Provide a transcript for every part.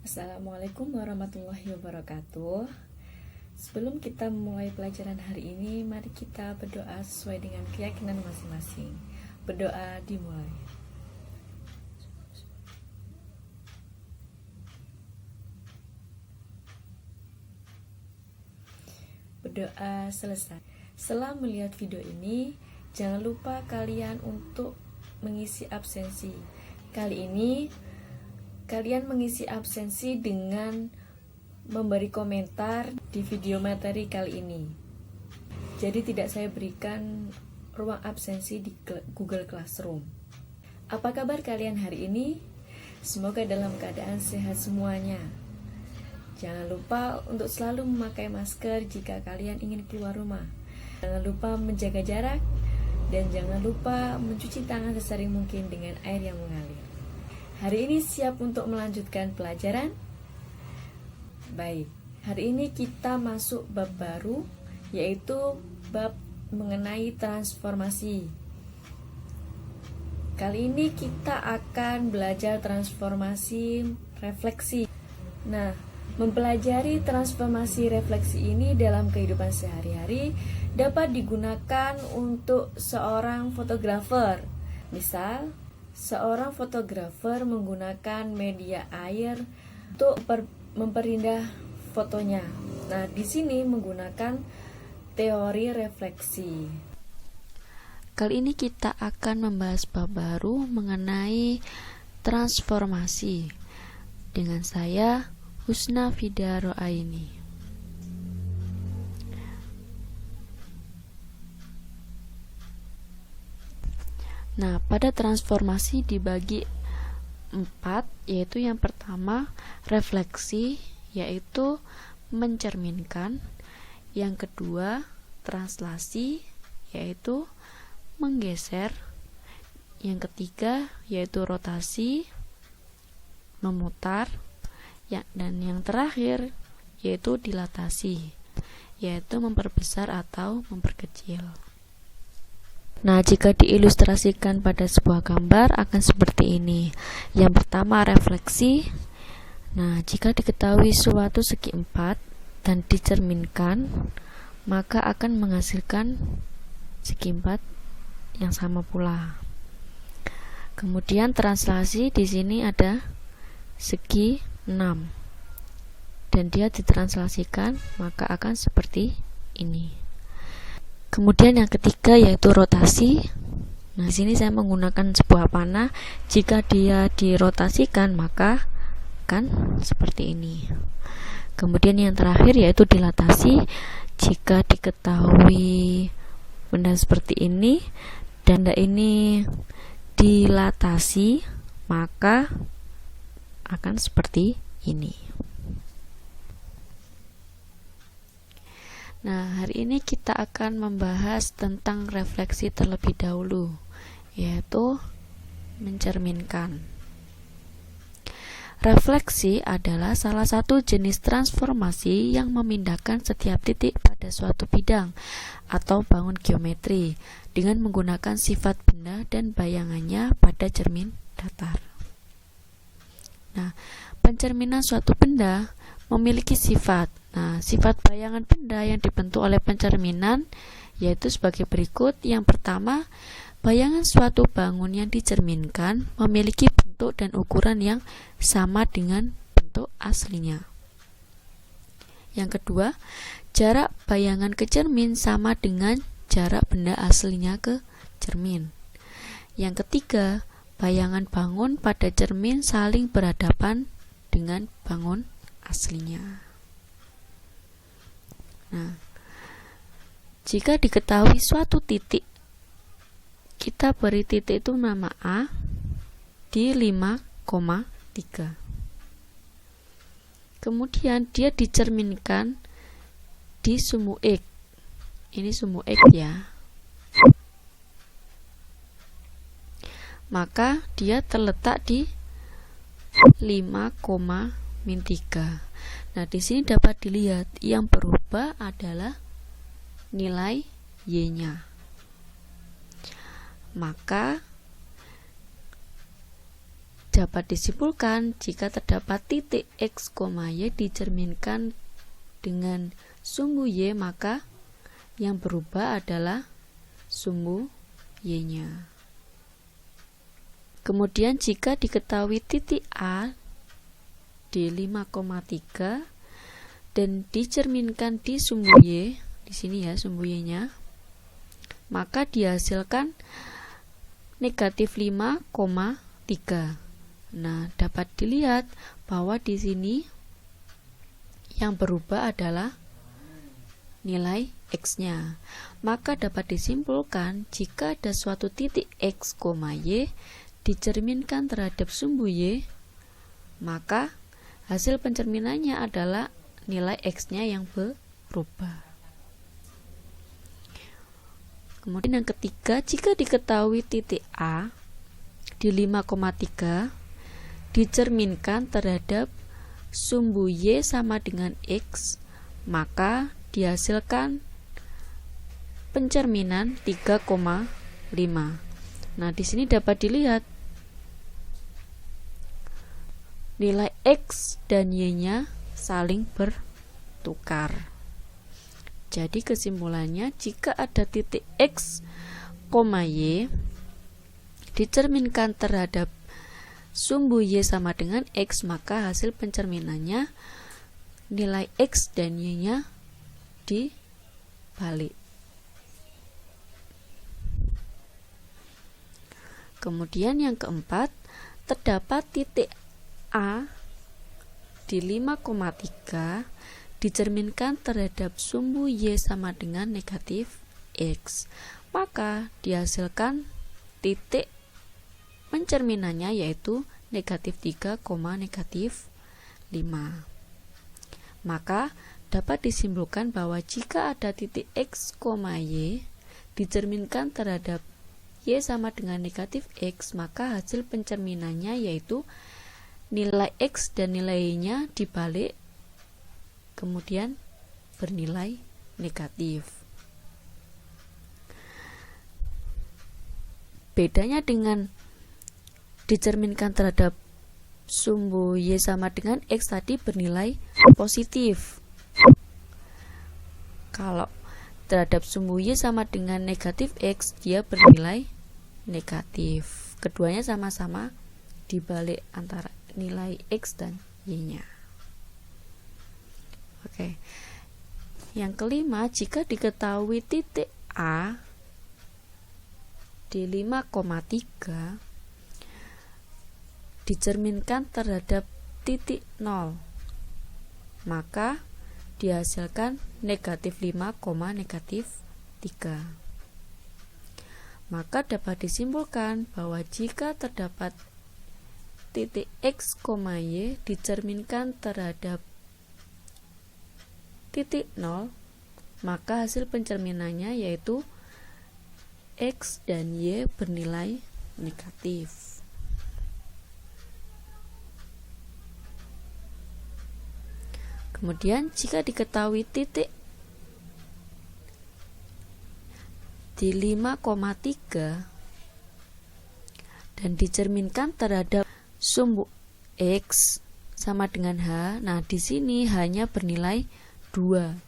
Assalamualaikum warahmatullahi wabarakatuh. Sebelum kita memulai pelajaran hari ini, mari kita berdoa sesuai dengan keyakinan masing-masing. Berdoa dimulai. Berdoa selesai. Setelah melihat video ini, jangan lupa kalian untuk mengisi absensi. Kali ini kalian mengisi absensi dengan memberi komentar di video materi kali ini. Jadi tidak saya berikan ruang absensi di Google Classroom. Apa kabar kalian hari ini? Semoga dalam keadaan sehat semuanya. Jangan lupa untuk selalu memakai masker jika kalian ingin keluar rumah. Jangan lupa menjaga jarak dan jangan lupa mencuci tangan sesering mungkin dengan air yang mengalir. Hari ini siap untuk melanjutkan pelajaran? Baik, hari ini kita masuk bab baru, yaitu bab mengenai transformasi. Kali ini kita akan belajar transformasi refleksi. Nah, mempelajari transformasi refleksi ini dalam kehidupan sehari-hari dapat digunakan untuk seorang fotografer. Misal, seorang fotografer menggunakan media air untuk memperindah fotonya. Nah, di sini menggunakan teori refleksi. Kali ini kita akan membahas bab baru mengenai transformasi dengan saya Husna Fida Roaini. Nah, pada transformasi dibagi 4, yaitu yang pertama refleksi, yaitu mencerminkan. Yang kedua translasi, yaitu menggeser. Yang ketiga yaitu rotasi, memutar. Dan yang terakhir yaitu dilatasi, yaitu memperbesar atau memperkecil. Nah, jika diilustrasikan pada sebuah gambar akan seperti ini. Yang pertama refleksi. Nah, jika diketahui suatu segi 4 dan dicerminkan, maka akan menghasilkan segi 4 yang sama pula. Kemudian translasi, di sini ada segi 6 dan dia ditranslasikan, maka akan seperti ini. Kemudian yang ketiga yaitu rotasi. Nah, di sini saya menggunakan sebuah panah. Jika dia dirotasikan, maka akan seperti ini. Kemudian yang terakhir yaitu dilatasi. Jika diketahui benda seperti ini dan benda ini dilatasi, maka akan seperti ini. Nah, hari ini kita akan membahas tentang refleksi terlebih dahulu, yaitu mencerminkan. Refleksi adalah salah satu jenis transformasi yang memindahkan setiap titik pada suatu bidang atau bangun geometri dengan menggunakan sifat benda dan bayangannya pada cermin datar. Nah, pencerminan suatu benda memiliki sifat. Nah, sifat bayangan benda yang dibentuk oleh pencerminan yaitu sebagai berikut. Yang pertama, bayangan suatu bangun yang dicerminkan memiliki bentuk dan ukuran yang sama dengan bentuk aslinya. Yang kedua, jarak bayangan ke cermin sama dengan jarak benda aslinya ke cermin. Yang ketiga, bayangan bangun pada cermin saling berhadapan dengan bangun aslinya. Nah, jika diketahui suatu titik, kita beri titik itu nama A di 5,3. Kemudian dia dicerminkan di sumbu X. Ini sumbu X ya. Maka dia terletak di 5,3. Nah, di sini dapat dilihat yang berubah adalah nilai Y-nya. Maka dapat disimpulkan jika terdapat titik X, Y dicerminkan dengan sumbu Y, maka yang berubah adalah sumbu Y-nya. Kemudian jika diketahui titik A di 5,3 dan dicerminkan di sumbu Y, di sini ya sumbu Y-nya, maka dihasilkan negatif 5,3. Nah, dapat dilihat bahwa di sini yang berubah adalah nilai X-nya. Maka dapat disimpulkan jika ada suatu titik X, Y dicerminkan terhadap sumbu Y, maka hasil pencerminannya adalah nilai X-nya yang berubah. Kemudian yang ketiga, jika diketahui titik A di 5,3 dicerminkan terhadap sumbu Y sama dengan X, maka dihasilkan pencerminan 3,5. Nah, di sini dapat dilihat nilai X dan Y-nya saling bertukar. Jadi kesimpulannya, jika ada titik X, Y dicerminkan terhadap sumbu Y sama dengan X, maka hasil pencerminannya nilai X dan Y-nya dibalik. Kemudian yang keempat, terdapat titik A di 5,3 dicerminkan terhadap sumbu Y sama dengan negatif X, maka dihasilkan titik pencerminannya yaitu negatif 3, negatif 5. Maka dapat disimpulkan bahwa jika ada titik X, Y dicerminkan terhadap Y sama dengan negatif X, maka hasil pencerminannya yaitu nilai X dan nilai Y-nya dibalik, kemudian bernilai negatif. Bedanya dengan dicerminkan terhadap sumbu Y sama dengan X tadi bernilai positif. Kalau terhadap sumbu Y sama dengan negatif X, dia bernilai negatif. Keduanya sama-sama dibalik antara nilai X dan Y-nya. Oke. Yang kelima, jika diketahui titik A di 5,3 dicerminkan terhadap titik 0, maka dihasilkan negatif 5, negatif 3. Maka dapat disimpulkan bahwa jika terdapat titik X, Y dicerminkan terhadap titik 0, maka hasil pencerminannya yaitu X dan Y bernilai negatif. Kemudian jika diketahui titik di 5,3 dan dicerminkan terhadap sumbu X sama dengan H, nah di sini hanya bernilai 2.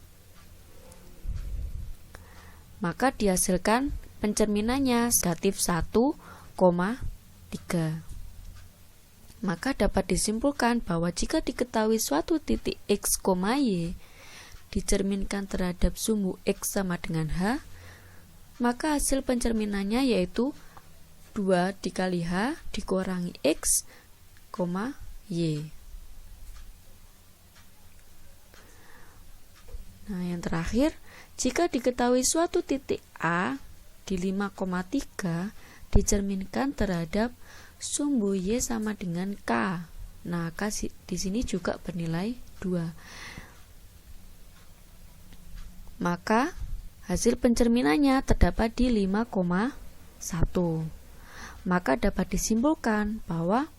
Maka dihasilkan pencerminannya negatif 1,3. Maka dapat disimpulkan bahwa jika diketahui suatu titik X, Y dicerminkan terhadap sumbu X sama dengan H, maka hasil pencerminannya yaitu 2 dikali H dikurangi X, Y. Nah, yang terakhir, jika diketahui suatu titik A di 5,3 dicerminkan terhadap sumbu Y sama dengan K. Nah, K di sini juga bernilai 2. Maka hasil pencerminannya terdapat di 5,1. Maka dapat disimpulkan bahwa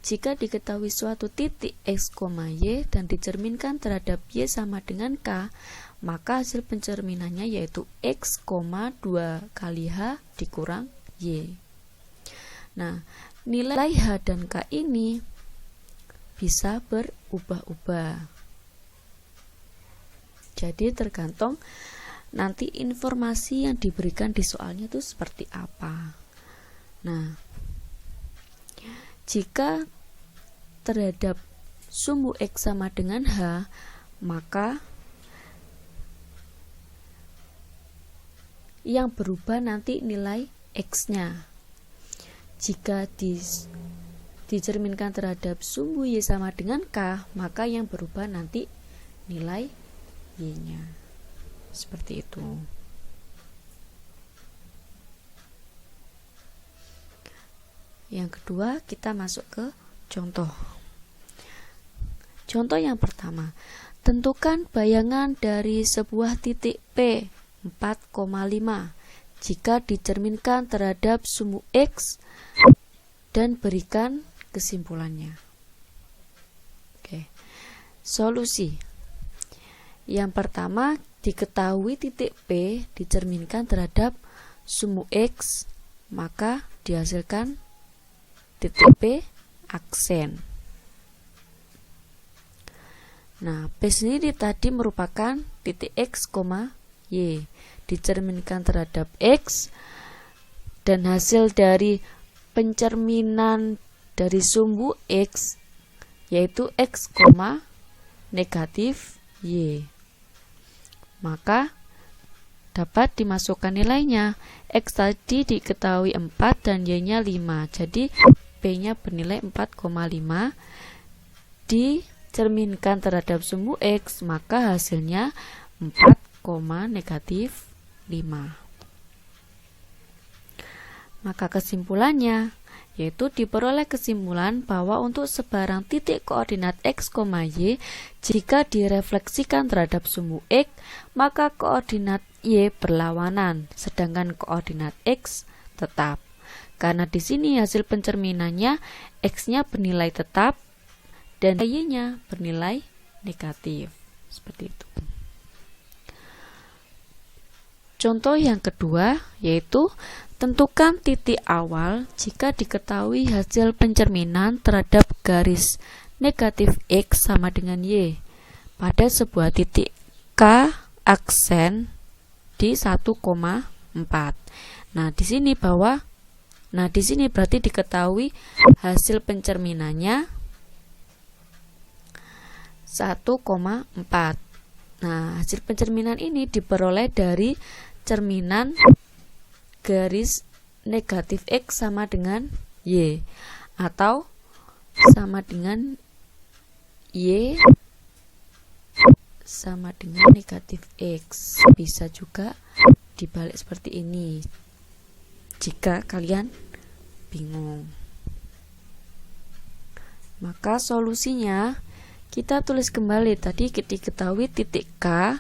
jika diketahui suatu titik X, Y dan dicerminkan terhadap Y sama dengan K, maka hasil pencerminannya yaitu X, 2 kali H dikurang Y. Nah, nilai H dan K ini bisa berubah-ubah. Jadi tergantung nanti informasi yang diberikan di soalnya itu seperti apa. Nah, jika terhadap sumbu X sama dengan H, maka yang berubah nanti nilai X-nya. Jika dicerminkan terhadap sumbu Y sama dengan K, maka yang berubah nanti nilai Y-nya. Seperti itu. Yang kedua, kita masuk ke contoh. Contoh yang pertama, tentukan bayangan dari sebuah titik P 4,5 jika dicerminkan terhadap sumbu X dan berikan kesimpulannya. Oke. Solusi. Yang pertama, diketahui titik P dicerminkan terhadap sumbu X, maka dihasilkan titik P aksen. Nah, P sendiri tadi merupakan titik X, Y dicerminkan terhadap X, dan hasil dari pencerminan dari sumbu X yaitu X, negatif Y. Maka dapat dimasukkan nilainya. X tadi diketahui 4 dan Y-nya 5. Jadi P-nya bernilai 4,5 dicerminkan terhadap sumbu X, maka hasilnya 4, negatif 5. Maka kesimpulannya yaitu diperoleh kesimpulan bahwa untuk sebarang titik koordinat X, Y, jika direfleksikan terhadap sumbu X, maka koordinat Y berlawanan, sedangkan koordinat X tetap. Karena di sini hasil pencerminannya X-nya bernilai tetap dan Y-nya bernilai negatif. Seperti itu. Contoh yang kedua yaitu tentukan titik awal jika diketahui hasil pencerminan terhadap garis negatif X sama dengan Y pada sebuah titik K aksen di 1,4. Nah, di sini berarti diketahui hasil pencerminannya 1,4. Nah, hasil pencerminan ini diperoleh dari cerminan garis negatif X sama dengan Y atau sama dengan Y sama dengan negatif X. Bisa juga dibalik seperti ini jika kalian bingung. Maka solusinya kita tulis kembali tadi diketahui titik K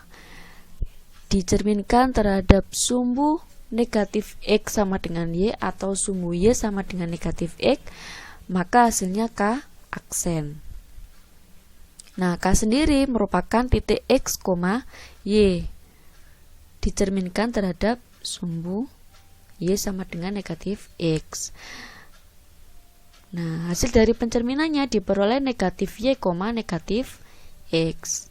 dicerminkan terhadap sumbu negatif X sama dengan Y atau sumbu Y sama dengan negatif X, maka hasilnya K aksen. Nah, K sendiri merupakan titik X, Y dicerminkan terhadap sumbu Y sama dengan negatif X. Nah, hasil dari pencerminannya diperoleh negatif Y, negatif X.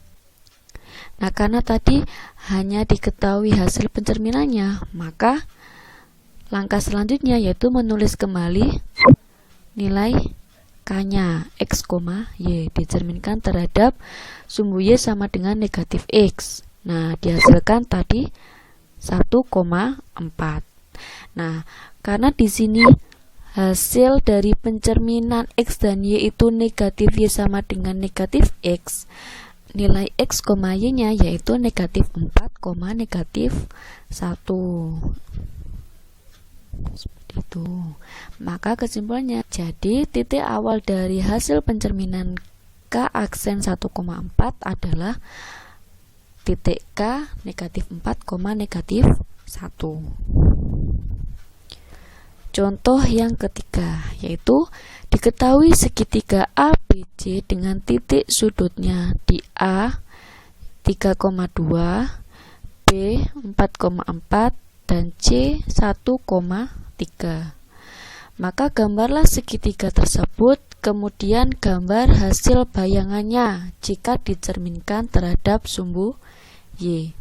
Nah, karena tadi hanya diketahui hasil pencerminannya, maka langkah selanjutnya yaitu menulis kembali nilai K-nya X, Y dicerminkan terhadap sumbu Y sama dengan negatif X. Nah, dihasilkan tadi 1,4. Nah, karena di sini hasil dari pencerminan X dan Y itu negatif Y sama dengan negatif X, nilai X, Y nya yaitu negatif 4, negatif 1. Seperti itu. Maka kesimpulannya, jadi titik awal dari hasil pencerminan K aksen 1,4 adalah titik K negatif 4, negatif 1. Contoh yang ketiga yaitu diketahui segitiga ABC dengan titik sudutnya di A 3,2, B 4,4 dan C 1,3. Maka gambarlah segitiga tersebut, kemudian gambar hasil bayangannya jika dicerminkan terhadap sumbu Y.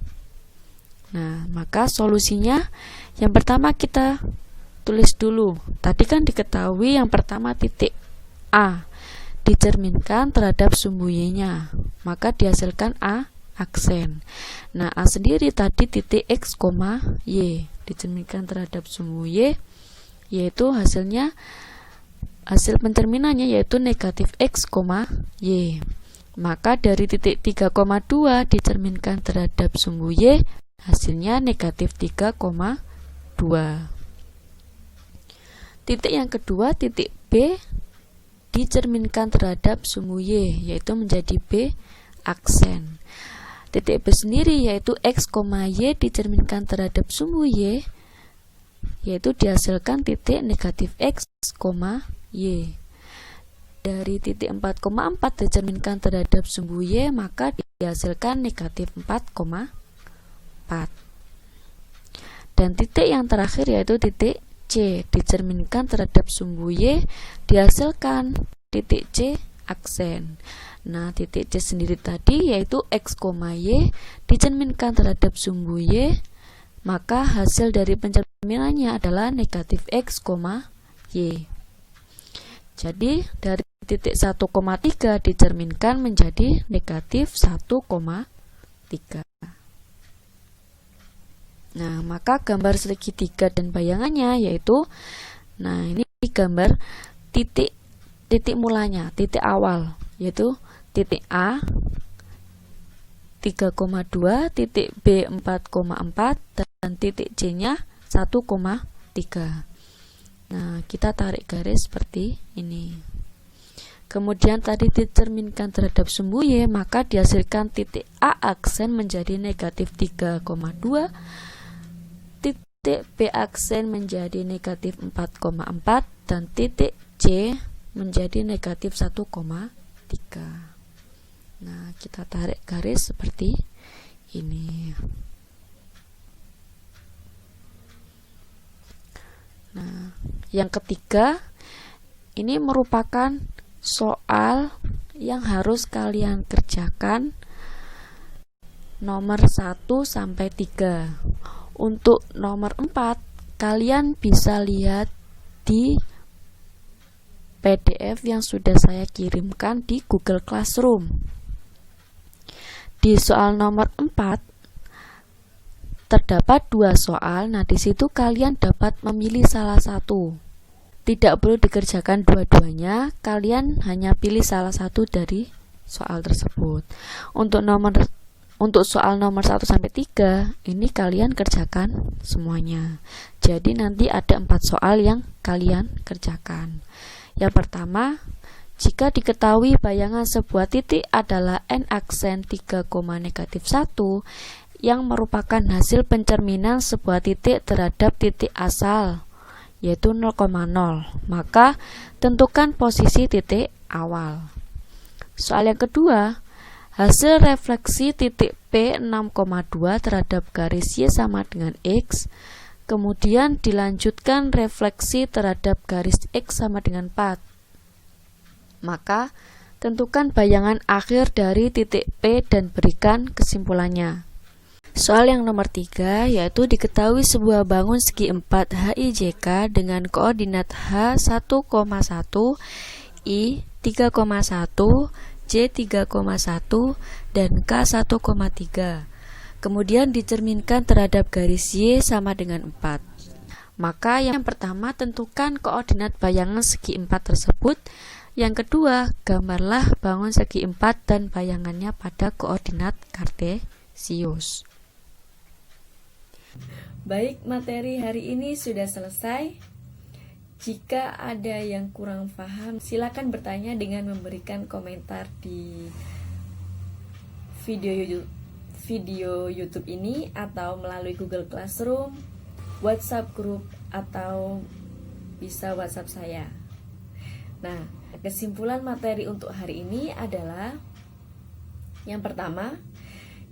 Nah, maka solusinya yang pertama kita tulis dulu. Tadi kan diketahui yang pertama titik A dicerminkan terhadap sumbu Y-nya, maka dihasilkan A aksen. Nah, A sendiri tadi titik X, Y dicerminkan terhadap sumbu Y, yaitu hasil pencerminannya yaitu negatif X, Y. Maka dari titik 3,2 dicerminkan terhadap sumbu Y, hasilnya negatif 3,2. Titik yang kedua, titik B dicerminkan terhadap sumbu Y, yaitu menjadi B aksen. Titik B sendiri yaitu X, Y dicerminkan terhadap sumbu Y, yaitu dihasilkan titik negatif X, Y. Dari titik 4,4 dicerminkan terhadap sumbu Y, maka dihasilkan negatif 4,4. Dan titik yang terakhir yaitu titik C dicerminkan terhadap sumbu Y, dihasilkan titik C aksen. Nah, titik C sendiri tadi yaitu X, Y dicerminkan terhadap sumbu Y, maka hasil dari pencerminannya adalah negatif X, Y. Jadi dari titik 1,3 dicerminkan menjadi negatif 1,3. Nah, maka gambar segitiga dan bayangannya yaitu, nah ini gambar titik mulanya, titik awal, yaitu titik A 3,2, titik B 4,4, dan titik C nya 1,3. Nah, kita tarik garis seperti ini. Kemudian tadi dicerminkan terhadap sumbu Y, maka dihasilkan titik A aksen menjadi negatif 3,2, titik B aksen menjadi negatif 4,4, dan titik C menjadi negatif 1,3. Nah, kita tarik garis seperti ini. Nah, yang ketiga, ini merupakan soal yang harus kalian kerjakan nomor 1 sampai 3. Untuk nomor 4, kalian bisa lihat di PDF yang sudah saya kirimkan di Google Classroom. Di soal nomor 4 terdapat 2 soal. Nah, di situ kalian dapat memilih salah satu. Tidak perlu dikerjakan dua-duanya, kalian hanya pilih salah satu dari soal tersebut. Untuk soal nomor 1 sampai 3, ini kalian kerjakan semuanya. Jadi nanti ada 4 soal yang kalian kerjakan. Yang pertama, jika diketahui bayangan sebuah titik adalah N aksen 3, negatif 1 yang merupakan hasil pencerminan sebuah titik terhadap titik asal, yaitu 0,0, maka tentukan posisi titik awal. Soal yang kedua, hasil refleksi titik P 6,2 terhadap garis Y sama dengan X, kemudian dilanjutkan refleksi terhadap garis X sama dengan 4. Maka tentukan bayangan akhir dari titik P dan berikan kesimpulannya. Soal yang nomor 3 yaitu diketahui sebuah bangun segi 4 HIJK dengan koordinat H 1,1, I 3,1, J 3,1, dan K 1,3. Kemudian dicerminkan terhadap garis Y sama dengan 4. Maka yang pertama, tentukan koordinat bayangan segi 4 tersebut. Yang kedua, gambarlah bangun segi 4 dan bayangannya pada koordinat kartesius. Baik, materi hari ini sudah selesai. Jika ada yang kurang paham, silakan bertanya dengan memberikan komentar di video YouTube ini atau melalui Google Classroom, WhatsApp group, atau bisa WhatsApp saya. Nah, kesimpulan materi untuk hari ini adalah yang pertama,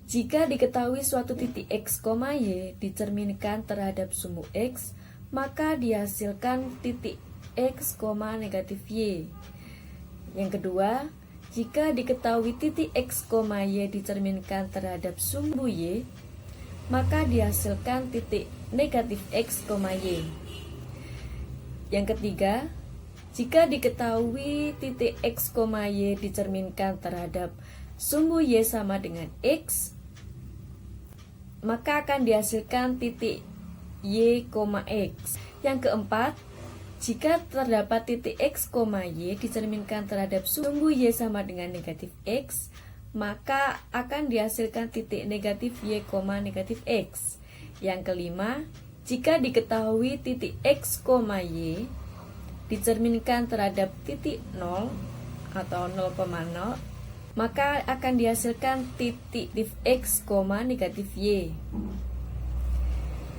jika diketahui suatu titik X, Y dicerminkan terhadap sumbu X, maka dihasilkan titik X, negatif Y. Yang kedua, jika diketahui titik X, Y dicerminkan terhadap sumbu Y, maka dihasilkan titik negatif X, Y. Yang ketiga, jika diketahui titik X, Y dicerminkan terhadap sumbu Y sama dengan X, maka akan dihasilkan titik Y, X. Yang keempat, jika terdapat titik X, Y dicerminkan terhadap sumbu Y sama dengan negatif X, maka akan dihasilkan titik negatif Y, negatif X. Yang kelima, jika diketahui titik X, Y dicerminkan terhadap titik 0 atau 0,0, maka akan dihasilkan titik X, negatif Y.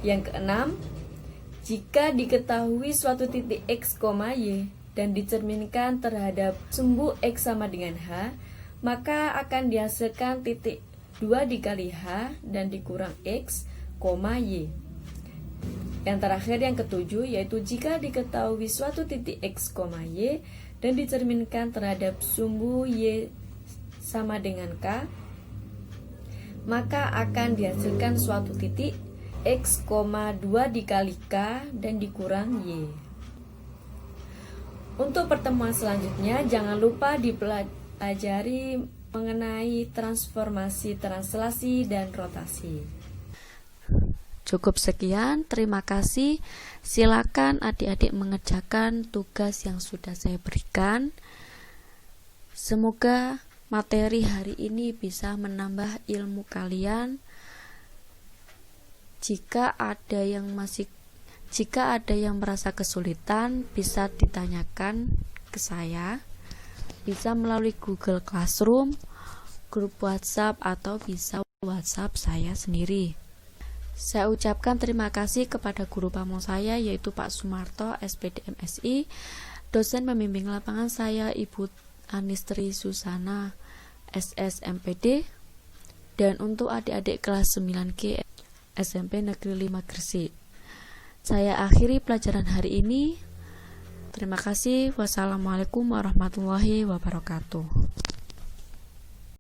Yang keenam, jika diketahui suatu titik X, Y dan dicerminkan terhadap sumbu X sama dengan H, maka akan dihasilkan titik 2 dikali H dan dikurang X, Y. Yang terakhir, yang ketujuh, yaitu jika diketahui suatu titik X, Y dan dicerminkan terhadap sumbu Y sama dengan K, maka akan dihasilkan suatu titik X, 2 dikali K dan dikurang Y. Untuk pertemuan selanjutnya, jangan lupa dipelajari mengenai transformasi, translasi, dan rotasi. Cukup sekian, terima kasih. Silakan adik-adik mengerjakan tugas yang sudah saya berikan. Semoga materi hari ini bisa menambah ilmu kalian. Jika ada yang merasa kesulitan, bisa ditanyakan ke saya. Bisa melalui Google Classroom, grup WhatsApp, atau bisa WhatsApp saya sendiri. Saya ucapkan terima kasih kepada guru pamong saya, yaitu Pak Sumarto, SPD MSI, dosen pembimbing lapangan saya Ibu Anistri Susana, SS MPD, dan untuk adik-adik kelas 9G SMP Negeri 5 Gresik. Saya akhiri pelajaran hari ini. Terima kasih. Wassalamualaikum warahmatullahi wabarakatuh.